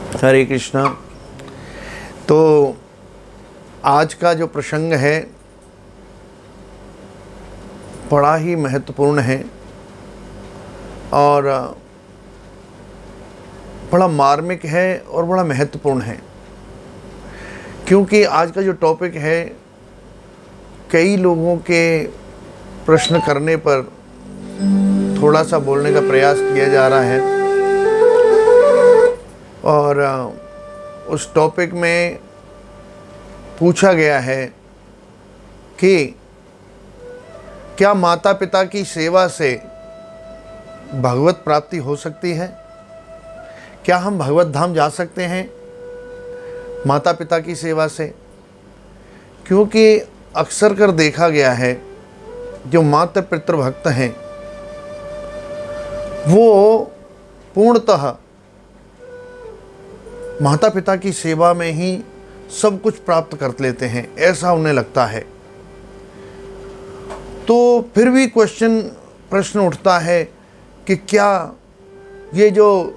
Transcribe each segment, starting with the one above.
हरे कृष्णा। तो आज का जो प्रसंग है बड़ा ही महत्वपूर्ण है और बड़ा मार्मिक है और बड़ा महत्वपूर्ण है, क्योंकि आज का जो टॉपिक है कई लोगों के प्रश्न करने पर थोड़ा सा बोलने का प्रयास किया जा रहा है। और उस टॉपिक में पूछा गया है कि क्या माता पिता की सेवा से भगवत प्राप्ति हो सकती है? क्या हम भगवत धाम जा सकते हैं माता पिता की सेवा से? क्योंकि अक्सर कर देखा गया है जो माता पितृ भक्त हैं वो पूर्णतः माता पिता की सेवा में ही सब कुछ प्राप्त कर लेते हैं, ऐसा उन्हें लगता है। तो फिर भी प्रश्न उठता है कि क्या ये जो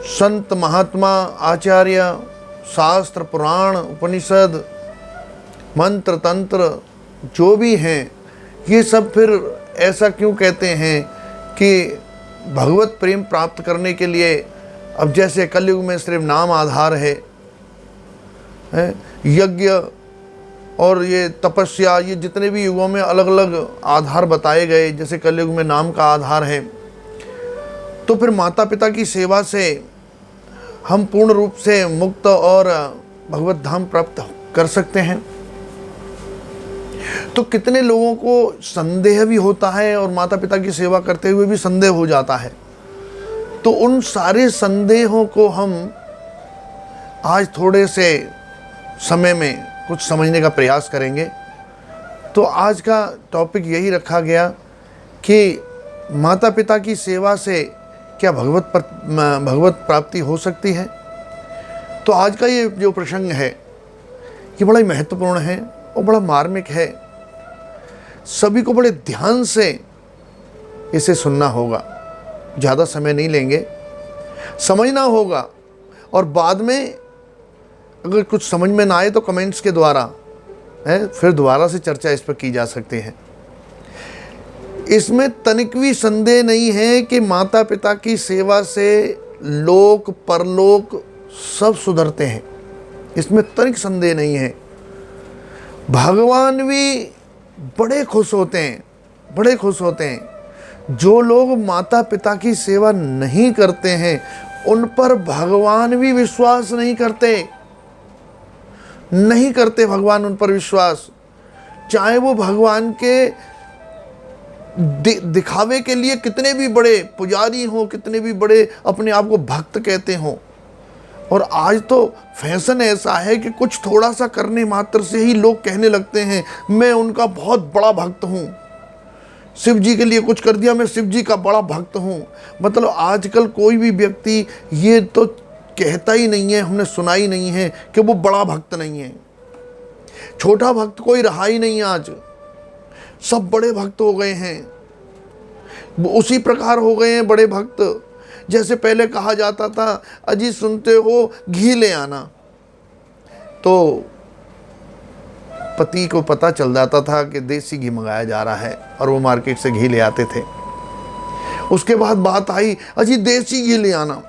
संत महात्मा आचार्य शास्त्र पुराण उपनिषद मंत्र तंत्र जो भी हैं ये सब फिर ऐसा क्यों कहते हैं कि भगवत प्रेम प्राप्त करने के लिए, अब जैसे कलयुग में सिर्फ नाम आधार है, यज्ञ और ये तपस्या, ये जितने भी युगों में अलग अलग आधार बताए गए, जैसे कलयुग में नाम का आधार है, तो फिर माता पिता की सेवा से हम पूर्ण रूप से मुक्त और भगवत धाम प्राप्त कर सकते हैं। तो कितने लोगों को संदेह भी होता है और माता पिता की सेवा करते हुए भी संदेह हो जाता है। तो उन सारे संदेहों को हम आज थोड़े से समय में कुछ समझने का प्रयास करेंगे। तो आज का टॉपिक यही रखा गया कि माता पिता की सेवा से क्या भगवत प्राप्ति हो सकती है। तो आज का ये जो प्रसंग है ये बड़ा ही महत्वपूर्ण है और बड़ा मार्मिक है। सभी को बड़े ध्यान से इसे सुनना होगा, ज़्यादा समय नहीं लेंगे, समझना होगा। और बाद में अगर कुछ समझ में ना आए तो कमेंट्स के द्वारा फिर दोबारा से चर्चा इस पर की जा सकती है। इसमें तनिक भी संदेह नहीं है कि माता पिता की सेवा से लोक परलोक सब सुधरते हैं, इसमें तनिक संदेह नहीं है। भगवान भी बड़े खुश होते हैं। जो लोग माता पिता की सेवा नहीं करते हैं उन पर भगवान भी विश्वास नहीं करते भगवान उन पर विश्वास। चाहे वो भगवान के दिखावे के लिए कितने भी बड़े पुजारी हों, कितने भी बड़े अपने आप को भक्त कहते हों। और आज तो फैशन ऐसा है कि कुछ थोड़ा सा करने मात्र से ही लोग कहने लगते हैं मैं उनका बहुत बड़ा भक्त हूँ। शिव जी के लिए कुछ कर दिया, मैं शिव जी का बड़ा भक्त हूँ। मतलब आजकल कोई भी व्यक्ति ये तो कहता ही नहीं है, हमने सुना ही नहीं है कि वो बड़ा भक्त नहीं है। छोटा भक्त कोई रहा ही नहीं, आज सब बड़े भक्त हो गए हैं। उसी प्रकार हो गए हैं बड़े भक्त जैसे पहले कहा जाता था अजी सुनते हो घी ले आना, तो पति को पता चल जाता था कि देसी घी मंगाया जा रहा है और वो मार्केट से घी ले आते थे। उसके बाद बात आई अजी देसी घी ले आना।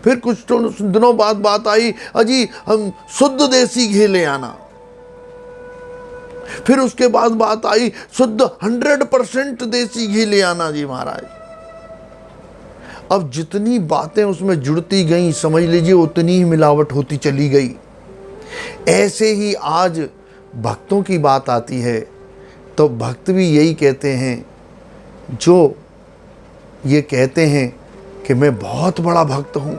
फिर कुछ दिनों बाद बात आई अजी हम शुद्ध देसी घी ले आना। फिर उसके बाद बात आई शुद्ध 100% देसी घी ले आना जी महाराज। अब जितनी बातें उसमें जुड़ती गई समझ लीजिए उतनी ही मिलावट होती चली गई। ऐसे ही आज भक्तों की बात आती है तो भक्त भी यही कहते हैं, जो ये कहते हैं कि मैं बहुत बड़ा भक्त हूँ,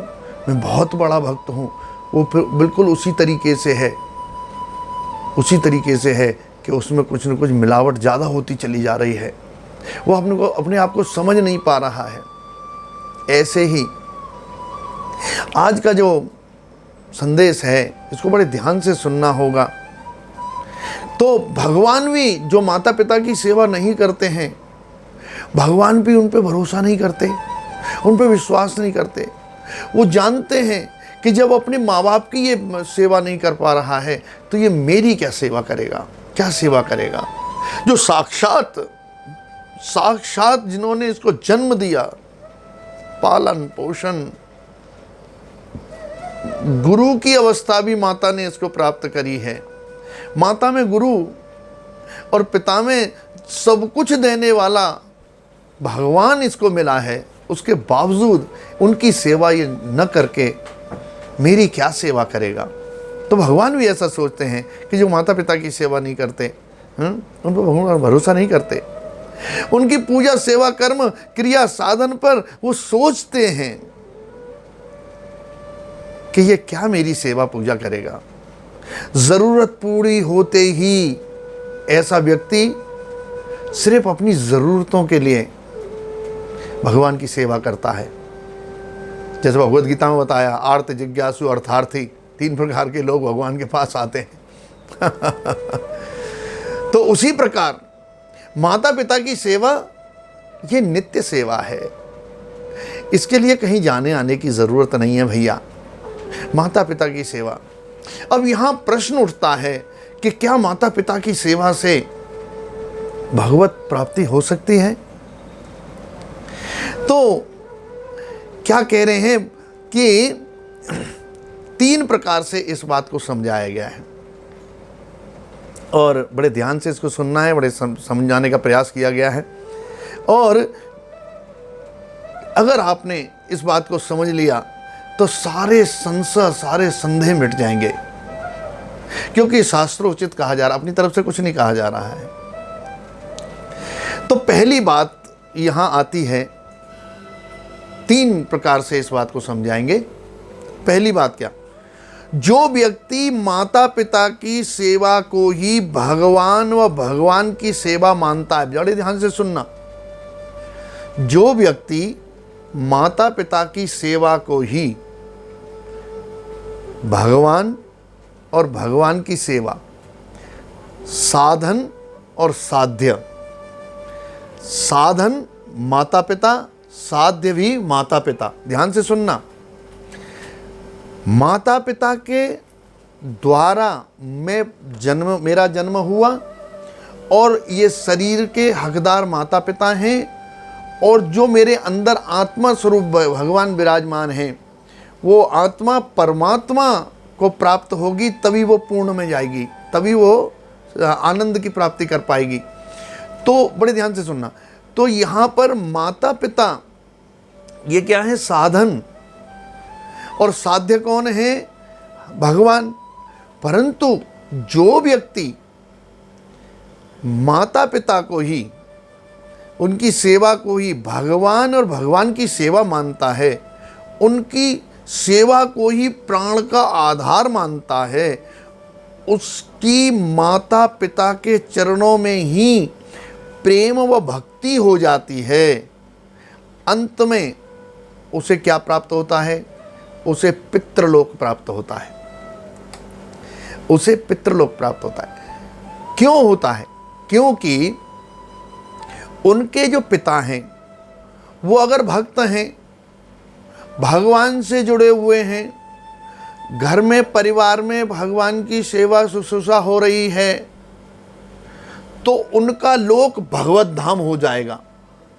मैं बहुत बड़ा भक्त हूँ, वो फिर बिल्कुल उसी तरीके से है कि उसमें कुछ न कुछ मिलावट ज़्यादा होती चली जा रही है। वो अपने आप को समझ नहीं पा रहा है। ऐसे ही आज का जो संदेश है इसको बड़े ध्यान से सुनना होगा। तो भगवान भी जो माता पिता की सेवा नहीं करते हैं, भगवान भी उन पे भरोसा नहीं करते। उन पर विश्वास नहीं करते। वो जानते हैं कि जब अपने माँ बाप की ये सेवा नहीं कर पा रहा है तो ये मेरी क्या सेवा करेगा, क्या सेवा करेगा। जो साक्षात जिन्होंने इसको जन्म दिया, पालन पोषण, गुरु की अवस्था भी माता ने इसको प्राप्त करी है। माता में गुरु और पिता में सब कुछ देने वाला भगवान इसको मिला है, उसके बावजूद उनकी सेवा ये न करके मेरी क्या सेवा करेगा। तो भगवान भी ऐसा सोचते हैं कि जो माता पिता की सेवा नहीं करते, उन पर भगवान का भरोसा नहीं करते। उनकी पूजा सेवा कर्म क्रिया साधन पर वो सोचते हैं कि ये क्या मेरी सेवा पूजा करेगा। जरूरत पूरी होते ही ऐसा व्यक्ति सिर्फ अपनी जरूरतों के लिए भगवान की सेवा करता है। जैसे भगवद गीता में बताया, आर्त जिज्ञासु अर्थार्थी, 3 प्रकार के लोग भगवान के पास आते हैं। तो उसी प्रकार माता पिता की सेवा ये नित्य सेवा है, इसके लिए कहीं जाने आने की जरूरत नहीं है भैया। माता पिता की सेवा। अब यहां प्रश्न उठता है कि क्या माता पिता की सेवा से भगवत प्राप्ति हो सकती है? तो क्या कह रहे हैं कि 3 प्रकार से इस बात को समझाया गया है और बड़े ध्यान से इसको सुनना है, बड़े समझाने का प्रयास किया गया है। और अगर आपने इस बात को समझ लिया तो सारे संशय, सारे संदेह मिट जाएंगे, क्योंकि शास्त्रोचित कहा जा रहा, अपनी तरफ से कुछ नहीं कहा जा रहा है। तो पहली बात यहां आती है, 3 प्रकार से इस बात को समझाएंगे। पहली बात क्या? जो व्यक्ति माता पिता की सेवा को ही भगवान व भगवान की सेवा मानता है, बड़े ध्यान से सुनना, जो व्यक्ति माता पिता की सेवा को ही भगवान और भगवान की सेवा, साधन और साध्य, साधन माता पिता, साध्य भी माता पिता, ध्यान से सुनना, माता पिता के द्वारा मेरा जन्म हुआ और ये शरीर के हकदार माता पिता हैं, और जो मेरे अंदर आत्मा स्वरूप भगवान विराजमान हैं, वो आत्मा परमात्मा को प्राप्त होगी, तभी वो पूर्ण में जाएगी, तभी वो आनंद की प्राप्ति कर पाएगी। तो बड़े ध्यान से सुनना, तो यहाँ पर माता पिता ये क्या है? साधन, और साध्य कौन है? भगवान। परंतु जो व्यक्ति माता पिता को ही, उनकी सेवा को ही भगवान और भगवान की सेवा मानता है, उनकी सेवा को ही प्राण का आधार मानता है, उसकी माता पिता के चरणों में ही प्रेम व भक्ति हो जाती है। अंत में उसे क्या प्राप्त होता है? उसे पितृलोक प्राप्त होता है, उसे पितृलोक प्राप्त होता है। क्यों होता है? क्योंकि उनके जो पिता हैं वो अगर भक्त हैं, भगवान से जुड़े हुए हैं, घर में परिवार में भगवान की सेवा शुश्रूषा हो रही है, तो उनका लोक भगवत धाम हो जाएगा,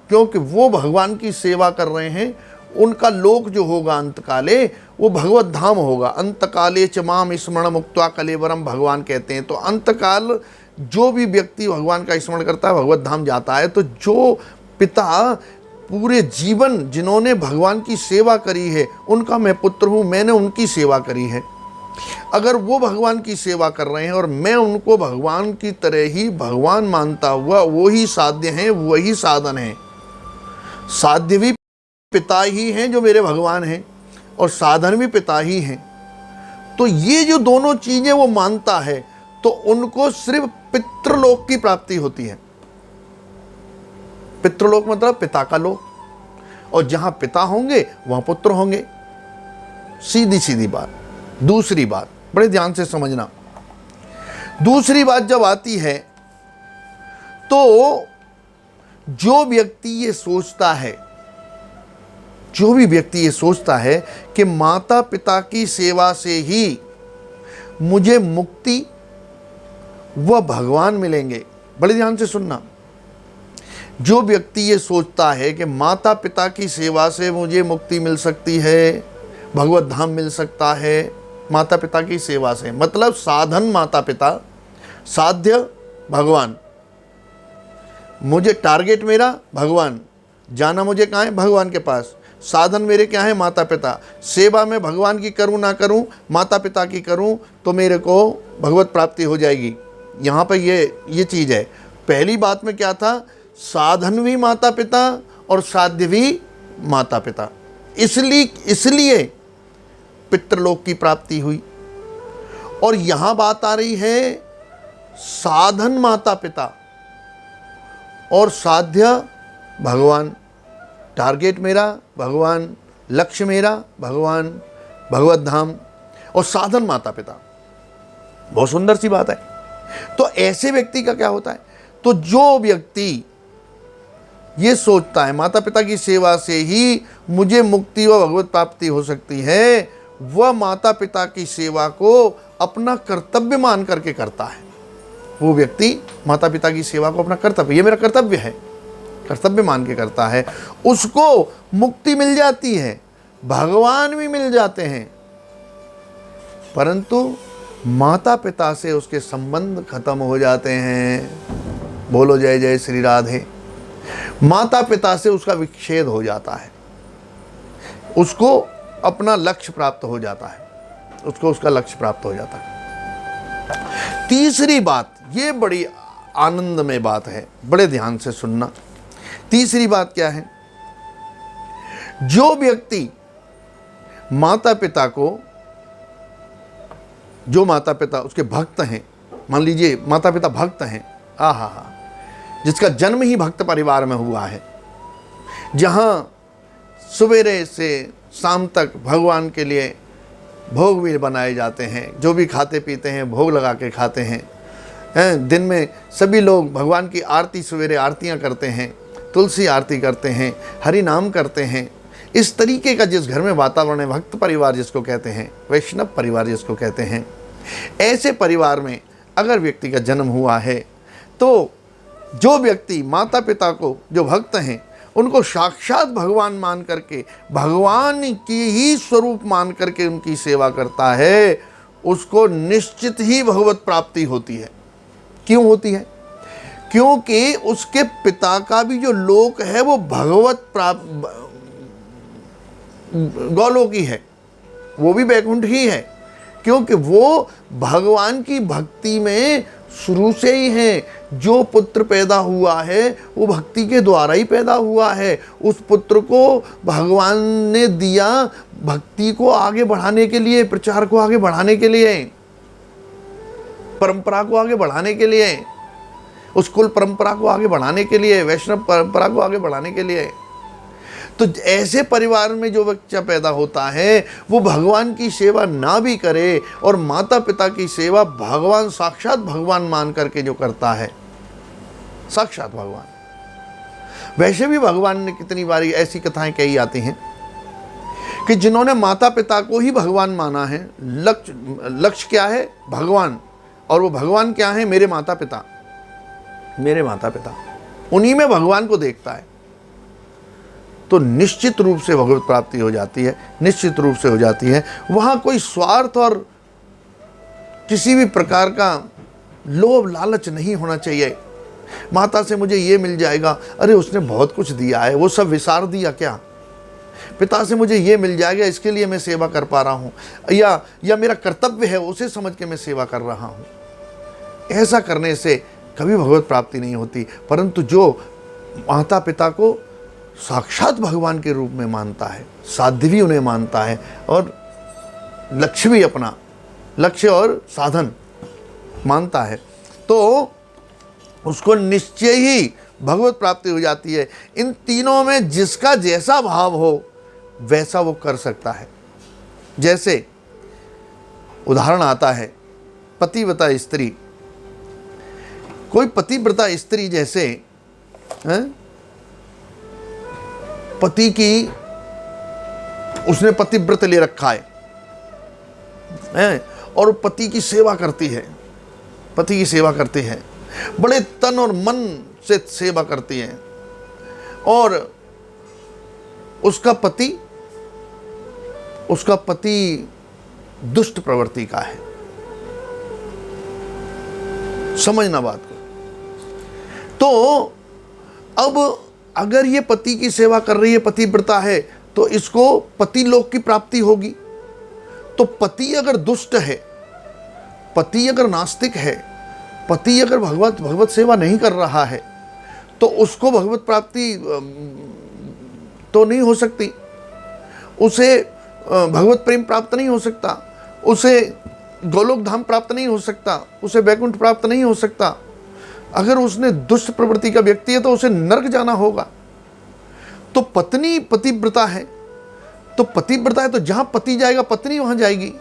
क्योंकि वो भगवान की सेवा कर रहे हैं। उनका लोक जो होगा अंतकाले, वो भगवत धाम होगा। अंतकाले च माम स्मरण मुक्त्वा कलेवरम, भगवान कहते हैं। तो अंतकाल जो भी व्यक्ति भगवान का स्मरण करता है भगवत धाम जाता है। तो जो पिता पूरे जीवन जिन्होंने भगवान की सेवा करी है, उनका मैं पुत्र हूँ, मैंने उनकी सेवा करी है, अगर वो भगवान की सेवा कर रहे हैं और मैं उनको भगवान की तरह ही भगवान मानता हुआ, वो ही साध्य हैं, वही साधन है। साध्य भी पिता ही हैं जो मेरे भगवान हैं, और साधन भी पिता ही हैं। तो ये जो दोनों चीजें वो मानता है, तो उनको सिर्फ पितृलोक की प्राप्ति होती है। पितृलोक मतलब पिता का लोक, और जहां पिता होंगे वहां पुत्र होंगे। सीधी सीधी बात। दूसरी बात बड़े ध्यान से समझना, दूसरी बात जब आती है तो जो व्यक्ति ये सोचता है जो भी व्यक्ति ये सोचता है कि माता पिता की सेवा से ही मुझे मुक्ति व भगवान मिलेंगे, बड़े ध्यान से सुनना, जो व्यक्ति ये सोचता है कि माता पिता की सेवा से मुझे मुक्ति मिल सकती है, भगवत धाम मिल सकता है माता पिता की सेवा से, मतलब साधन माता पिता, साध्य भगवान, मुझे टारगेट मेरा भगवान, जाना मुझे कहाँ है, भगवान के पास, साधन मेरे क्या है, माता पिता, सेवा में भगवान की करूं ना करूं, माता पिता की करूं तो मेरे को भगवत प्राप्ति हो जाएगी। यहाँ पर ये चीज़ है। पहली बात में क्या था, साधन भी माता पिता और साध्य भी माता पिता, इसलिए पितृलोक की प्राप्ति हुई। और यहाँ बात आ रही है साधन माता पिता और साध्य भगवान, टारगेट मेरा भगवान, लक्ष्य मेरा भगवान, भगवत धाम, और साधन माता पिता। बहुत सुंदर सी बात है। तो ऐसे व्यक्ति का क्या होता है, तो जो व्यक्ति ये सोचता है माता पिता की सेवा से ही मुझे मुक्ति व भगवत प्राप्ति हो सकती है, वह माता पिता की सेवा को अपना कर्तव्य मान करके करता है। वो व्यक्ति माता पिता की सेवा को अपना कर्तव्य, ये मेरा कर्तव्य है, कर्तव्य मान के करता है, उसको मुक्ति मिल जाती है, भगवान भी मिल जाते हैं, परंतु माता पिता से उसके संबंध खत्म हो जाते हैं। बोलो जय जय श्री राधे। माता पिता से उसका विच्छेद हो जाता है, उसको अपना लक्ष्य प्राप्त हो जाता है, उसको उसका लक्ष्य प्राप्त हो जाता है। तीसरी बात, ये बड़ी आनंदमय बात है, बड़े ध्यान से सुनना। तीसरी बात क्या है, जो व्यक्ति माता पिता को, जो माता पिता उसके भक्त हैं, मान लीजिए माता पिता भक्त हैं, आहा, जिसका जन्म ही भक्त परिवार में हुआ है, जहाँ सवेरे से शाम तक भगवान के लिए भोग भी बनाए जाते हैं, जो भी खाते पीते हैं भोग लगा के खाते हैं, दिन में सभी लोग भगवान की आरती, सवेरे आरतियाँ करते हैं, तुलसी आरती करते हैं, हरि नाम करते हैं। इस तरीके का जिस घर में वातावरण है, भक्त परिवार जिसको कहते हैं, वैष्णव परिवार जिसको कहते हैं, ऐसे परिवार में अगर व्यक्ति का जन्म हुआ है तो जो व्यक्ति माता पिता को, जो भक्त हैं, उनको साक्षात भगवान मान करके, भगवान की ही स्वरूप मान करके उनकी सेवा करता है, उसको निश्चित ही भगवत प्राप्ति होती है। क्यों होती है? क्योंकि उसके पिता का भी जो लोक है वो भगवत प्राप्त गौलोकी है, वो भी वैकुंठ ही है, क्योंकि वो भगवान की भक्ति में शुरू से ही है। जो पुत्र पैदा हुआ है वो भक्ति के द्वारा ही पैदा हुआ है। उस पुत्र को भगवान ने दिया भक्ति को आगे बढ़ाने के लिए, प्रचार को आगे बढ़ाने के लिए, परंपरा को आगे बढ़ाने के लिए, उस कुल परंपरा को आगे बढ़ाने के लिए, वैष्णव परंपरा को आगे बढ़ाने के लिए। तो ऐसे परिवार में जो बच्चा पैदा होता है वो भगवान की सेवा ना भी करे और माता पिता की सेवा भगवान, साक्षात भगवान मान करके जो करता है, साक्षात भगवान। वैसे भी भगवान ने कितनी बारी ऐसी कथाएं कही आती हैं कि जिन्होंने माता पिता को ही भगवान माना है, लक्ष्य क्या है? भगवान। और वो भगवान क्या है? मेरे माता पिता, मेरे माता पिता, उन्हीं में भगवान को देखता है, तो निश्चित रूप से भगवत प्राप्ति हो जाती है, निश्चित रूप से हो जाती है। वहाँ कोई स्वार्थ और किसी भी प्रकार का लोभ लालच नहीं होना चाहिए। माता से मुझे ये मिल जाएगा, अरे उसने बहुत कुछ दिया है, वो सब विसार दिया क्या? पिता से मुझे ये मिल जाएगा, इसके लिए मैं सेवा कर पा रहा हूँ, या मेरा कर्तव्य है उसे समझ के मैं सेवा कर रहा हूँ। ऐसा करने से कभी भगवत प्राप्ति नहीं होती। परंतु जो माता पिता को साक्षात भगवान के रूप में मानता है, साध्य भी उन्हें मानता है और लक्ष्य भी अपना, लक्ष्य और साधन मानता है, तो उसको निश्चय ही भगवत प्राप्ति हो जाती है। इन तीनों में जिसका जैसा भाव हो वैसा वो कर सकता है। जैसे उदाहरण आता है पतिव्रता स्त्री, कोई पतिव्रता स्त्री जैसे पति की उसने पतिव्रत ले रखा है और पति की सेवा करती है, पति की सेवा करती है, बड़े तन और मन से सेवा करती है, और उसका पति दुष्ट प्रवृत्ति का है। समझना बात को। तो अब अगर ये पति की सेवा कर रही है, पतिव्रता है, तो इसको पति लोक की प्राप्ति होगी। तो पति अगर दुष्ट है, पति अगर नास्तिक है, पति अगर भगवत सेवा नहीं कर रहा है, तो उसको भगवत प्राप्ति तो नहीं हो सकती, उसे भगवत प्रेम प्राप्त नहीं हो सकता, उसे गोलोक धाम प्राप्त नहीं हो सकता, उसे वैकुंठ प्राप्त नहीं हो सकता। अगर उसने दुष्ट प्रवृत्ति का व्यक्ति है तो उसे नरक जाना होगा। तो पत्नी पतिव्रता है, तो पतिव्रता है तो जहां पति जाएगा पत्नी वहां जाएगी।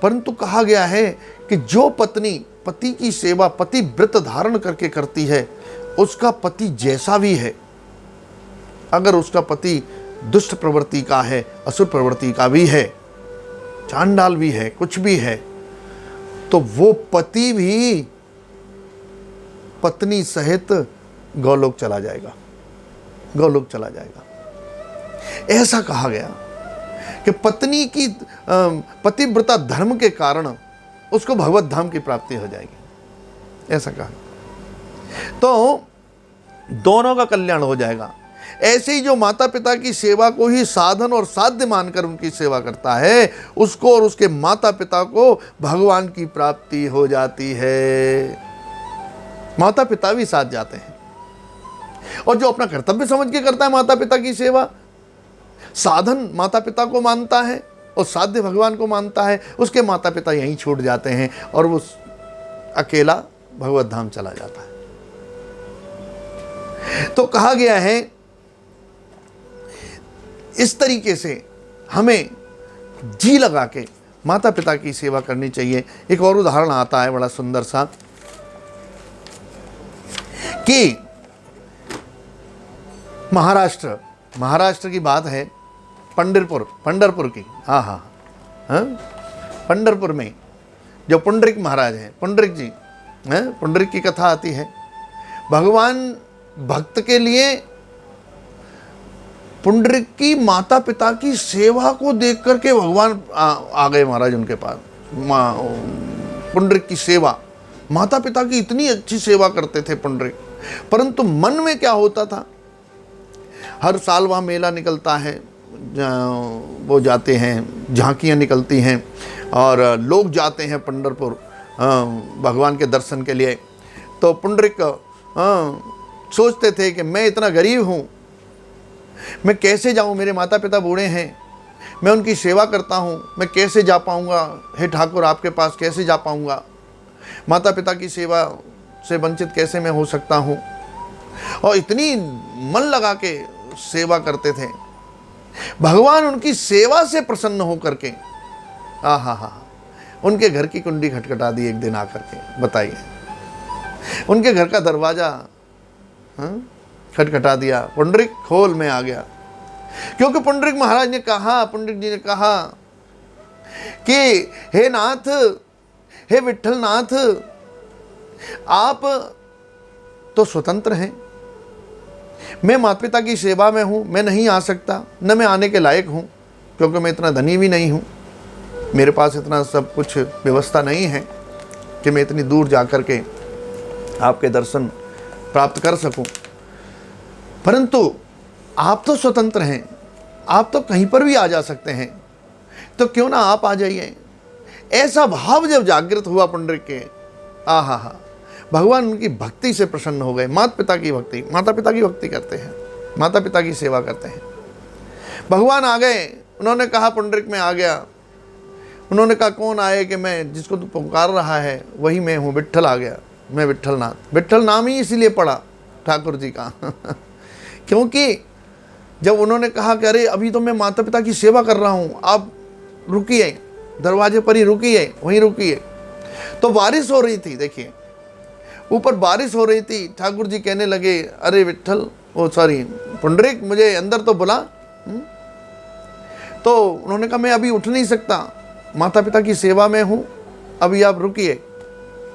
परंतु कहा गया है कि जो पत्नी पति की सेवा पतिव्रत धारण करके करती है, उसका पति जैसा भी है, अगर उसका पति दुष्ट प्रवृत्ति का है, असुर प्रवृत्ति का भी है, चांडाल भी है, कुछ भी है, तो वो पति भी पत्नी सहित गोलोक चला जाएगा, गोलोक चला जाएगा। ऐसा कहा गया कि पत्नी की पतिव्रता धर्म के कारण उसको भगवत धाम की प्राप्ति हो जाएगी, ऐसा कहा। तो दोनों का कल्याण हो जाएगा। ऐसे ही जो माता पिता की सेवा को ही साधन और साध्य मानकर उनकी सेवा करता है, उसको और उसके माता पिता को भगवान की प्राप्ति हो जाती है। माता पिता भी साथ जाते हैं, और जो अपना कर्तव्य समझ के करता है माता पिता की सेवा, साधन माता पिता को मानता है और साध्य भगवान को मानता है, उसके माता पिता यहीं छूट जाते हैं और वो अकेला भगवत धाम चला जाता है। तो कहा गया है इस तरीके से हमें जी लगा के माता पिता की सेवा करनी चाहिए। एक और उदाहरण आता है बड़ा सुंदर सा, कि महाराष्ट्र की बात है, पंढरपुर की, हाँ, पंढरपुर में जो पुंडरिक महाराज हैं, पुंडरिक जी हैं, पुंडरिक की कथा आती है। भगवान भक्त के लिए पुंडरिक की माता पिता की सेवा को देख करके भगवान आ गए महाराज उनके पास। पुंडरिक की सेवा, माता पिता की इतनी अच्छी सेवा करते थे पुंडरिक, परंतु मन में क्या होता था, हर साल वहाँ मेला निकलता है, वो जाते हैं, झांकियाँ निकलती हैं और लोग जाते हैं पंढरपुर भगवान के दर्शन के लिए। तो पुंडरिक सोचते थे कि मैं इतना गरीब हूँ, मैं कैसे जाऊँ, मेरे माता पिता बूढ़े हैं, मैं उनकी सेवा करता हूँ, मैं कैसे जा पाऊँगा, हे ठाकुर आपके पास कैसे जा पाऊँगा, माता पिता की सेवा से वंचित कैसे मैं हो सकता हूँ। और इतनी मन लगा के सेवा करते थे। भगवान उनकी सेवा से प्रसन्न हो करके उनके घर की कुंडी खटखटा दी एक दिन आकर के। बताइए, उनके घर का दरवाजा खटखटा दिया, पुंडरिक खोल में आ गया। क्योंकि पुंडरिक महाराज ने कहा, पुंडरिक जी ने कहा कि हे नाथ, हे विठल नाथ, आप तो स्वतंत्र हैं, मैं माता पिता की सेवा में हूँ, मैं नहीं आ सकता, न मैं आने के लायक हूँ, क्योंकि मैं इतना धनी भी नहीं हूँ, मेरे पास इतना सब कुछ व्यवस्था नहीं है कि मैं इतनी दूर जा कर के आपके दर्शन प्राप्त कर सकूं। परंतु आप तो स्वतंत्र हैं, आप तो कहीं पर भी आ जा सकते हैं, तो क्यों ना आप आ जाइए। ऐसा भाव जब जागृत हुआ पुंडरिक के, भगवान उनकी भक्ति से प्रसन्न हो गए। माता पिता की भक्ति करते हैं, माता पिता की सेवा करते हैं। भगवान आ गए, उन्होंने कहा पुंडरिक में आ गया। उन्होंने कहा कौन आए कि मैं जिसको तू पुकार रहा है वही मैं हूँ, विट्ठल आ गया, मैं विट्ठलनाथ। विट्ठल नाम ही इसीलिए पड़ा ठाकुर जी का क्योंकि जब उन्होंने कहा कि अरे अभी तो मैं माता पिता की सेवा कर रहा हूँ, आप रुकिए, दरवाजे पर ही रुकिए, वहीं रुकिए। तो बारिश हो रही थी, देखिए ऊपर बारिश हो रही थी। ठाकुर जी कहने लगे अरे विट्ठल, पुंडरिक मुझे अंदर तो बुला। तो उन्होंने कहा मैं अभी उठ नहीं सकता, माता पिता की सेवा में हूँ, अभी आप रुकिए,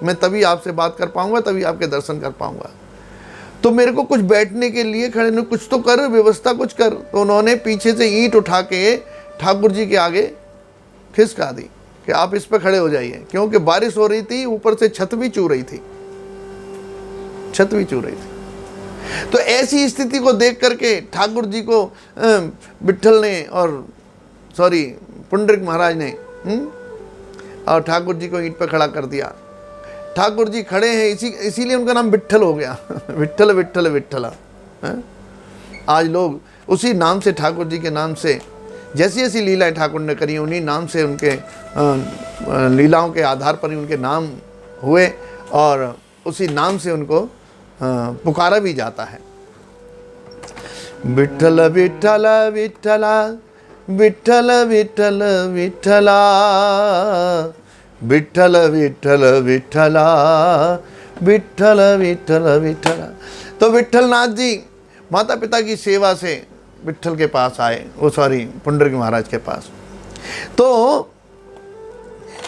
मैं तभी आपसे बात कर पाऊंगा, तभी आपके दर्शन कर पाऊंगा। तो मेरे को कुछ बैठने के लिए खड़े ने, कुछ तो कर, व्यवस्था कुछ कर। तो उन्होंने पीछे से ईंट उठा के ठाकुर जी के आगे खिसका दी कि आप इस पर खड़े हो जाइए, क्योंकि बारिश हो रही थी, ऊपर से छत भी चू रही थी, छत भी चू रही थी। तो ऐसी स्थिति को देख करके ठाकुर जी को विट्ठल ने और पुंडरीक महाराज ने और ठाकुर जी को ईंट पर खड़ा कर दिया। ठाकुर जी खड़े हैं, इसीलिए उनका नाम विट्ठल हो गया। विट्ठल विट्ठल विट्ठला। आज लोग उसी नाम से, ठाकुर जी के नाम से, जैसी जैसी लीलाएं ठाकुर ने करी उन्हीं नाम से, उनके लीलाओं के आधार पर ही उनके नाम हुए और उसी नाम से उनको पुकारा भी जाता है। विट्ठल विट्ठल विट्ठला, विट्ठल विट्ठल विट्ठला, विट्ठल विट्ठल विट्ठला, विट्ठल विट्ठल विट्ठला। तो विट्ठलनाथ जी माता पिता की सेवा से विट्ठल के पास आए, पुंडरीक महाराज के पास। तो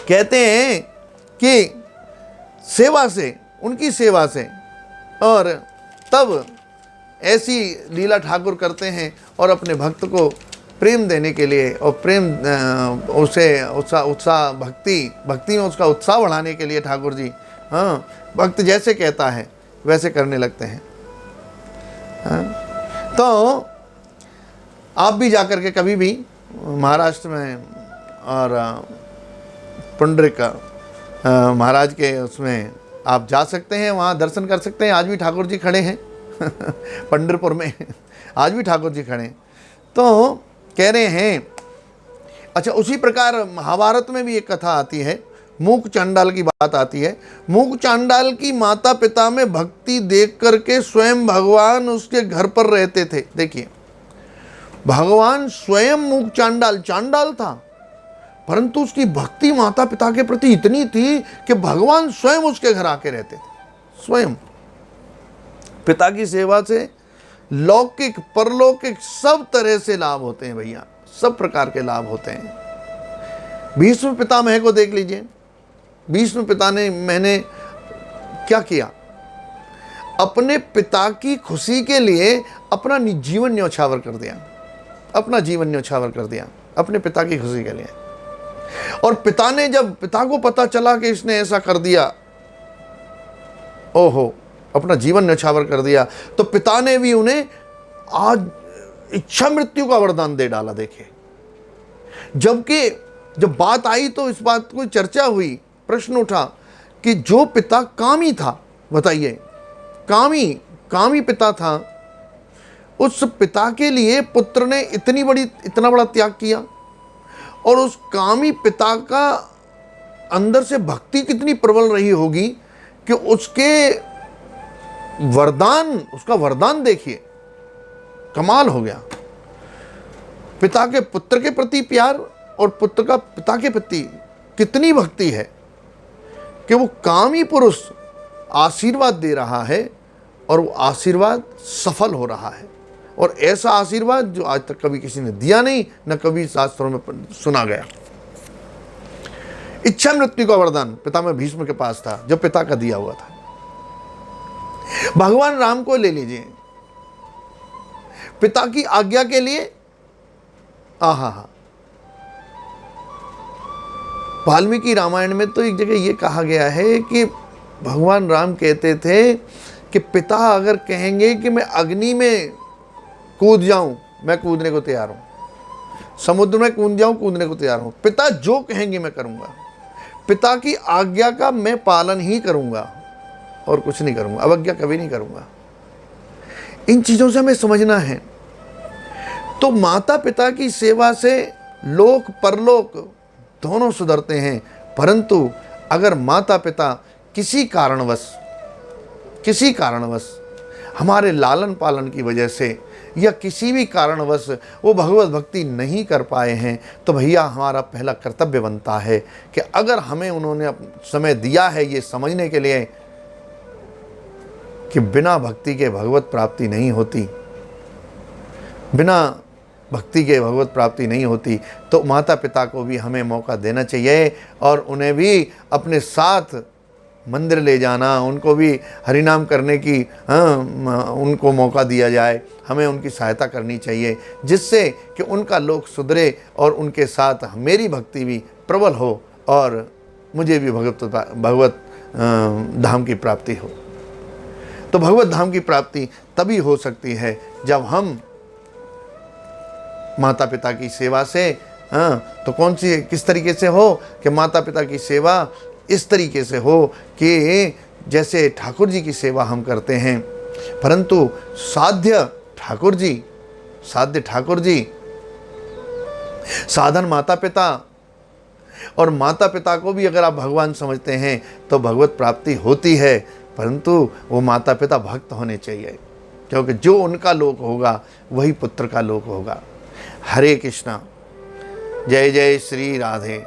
कहते हैं कि सेवा से, उनकी सेवा से, और तब ऐसी लीला ठाकुर करते हैं और अपने भक्त को प्रेम देने के लिए और प्रेम उसे उत्साह भक्ति में उसका उत्साह बढ़ाने के लिए ठाकुर जी भक्त जैसे कहता है वैसे करने लगते हैं। तो आप भी जाकर के कभी भी महाराष्ट्र में और पुंडरीक महाराज के उसमें आप जा सकते हैं, वहाँ दर्शन कर सकते हैं। आज भी ठाकुर जी खड़े हैं पंढरपुर में, आज भी ठाकुर जी खड़े हैं। तो कह रहे हैं, अच्छा उसी प्रकार महाभारत में भी एक कथा आती है, मूक चांडाल की बात आती है। मूक चांडाल की माता पिता में भक्ति देख करके स्वयं भगवान उसके घर पर रहते थे। देखिए, भगवान स्वयं मूक चांडाल था, परंतु उसकी भक्ति माता पिता के प्रति इतनी थी कि भगवान स्वयं उसके घर आके रहते थे। स्वयं पिता की सेवा से लौकिक परलौकिक सब तरह से लाभ होते हैं भैया, सब प्रकार के लाभ होते हैं। भीष्म पितामह को देख लीजिए, भीष्म पिता ने मैंने क्या किया, अपने पिता की खुशी के लिए अपना जीवन न्यौछावर कर दिया, अपना जीवन न्यौछावर कर दिया अपने पिता की खुशी के लिए। और पिता ने, जब पिता को पता चला कि इसने ऐसा कर दिया, ओहो, अपना जीवन न्यौछावर कर दिया, तो पिता ने भी उन्हें आज इच्छा मृत्यु का वरदान दे डाला। देखे, जबकि जब बात आई तो इस बात को चर्चा हुई, प्रश्न उठा कि जो पिता कामी था, बताइए, कामी पिता था, उस पिता के लिए पुत्र ने इतना बड़ा त्याग किया, और उस कामी पिता का अंदर से भक्ति कितनी प्रबल रही होगी कि उसका वरदान देखिए, कमाल हो गया। पिता के पुत्र के प्रति प्यार और पुत्र का पिता के प्रति कितनी भक्ति है कि वो कामी पुरुष आशीर्वाद दे रहा है और वो आशीर्वाद सफल हो रहा है। और ऐसा आशीर्वाद जो आज तक कभी किसी ने दिया नहीं, न कभी शास्त्रों में सुना गया। इच्छा मृत्यु का वरदान पितामह भीष्म के पास था, जो पिता का दिया हुआ था। भगवान राम को ले लीजिए, पिता की आज्ञा के लिए वाल्मीकि रामायण में तो एक जगह यह कहा गया है कि भगवान राम कहते थे कि पिता अगर कहेंगे कि मैं अग्नि में कूद जाऊं, मैं कूदने को तैयार हूं, समुद्र में कूद जाऊं, कूदने को तैयार हूं, पिता जो कहेंगे मैं करूंगा, पिता की आज्ञा का मैं पालन ही करूंगा और कुछ नहीं करूंगा, अवज्ञा कभी नहीं करूंगा। इन चीजों से हमें समझना है। तो माता पिता की सेवा से लोक परलोक दोनों सुधरते हैं, परंतु अगर माता पिता किसी कारणवश हमारे लालन पालन की वजह से या किसी भी कारणवश वो भगवत भक्ति नहीं कर पाए हैं, तो भैया हमारा पहला कर्तव्य बनता है कि अगर हमें उन्होंने समय दिया है ये समझने के लिए कि बिना भक्ति के भगवत प्राप्ति नहीं होती, बिना भक्ति के भगवत प्राप्ति नहीं होती, तो माता पिता को भी हमें मौका देना चाहिए और उन्हें भी अपने साथ मंदिर ले जाना, उनको भी हरिनाम करने की उनको मौका दिया जाए। हमें उनकी सहायता करनी चाहिए जिससे कि उनका लोक सुधरे और उनके साथ मेरी भक्ति भी प्रबल हो और मुझे भी भगवत धाम की प्राप्ति हो। तो भगवत धाम की प्राप्ति तभी हो सकती है जब हम माता पिता की सेवा से, तो कौन सी किस तरीके से हो कि माता पिता की सेवा इस तरीके से हो कि जैसे ठाकुर जी की सेवा हम करते हैं, परंतु साध्य ठाकुर जी, साधन माता पिता, और माता पिता को भी अगर आप भगवान समझते हैं तो भगवत प्राप्ति होती है, परंतु वो माता पिता भक्त होने चाहिए, क्योंकि जो उनका लोक होगा वही पुत्र का लोक होगा। हरे कृष्णा। जय जय श्री राधे।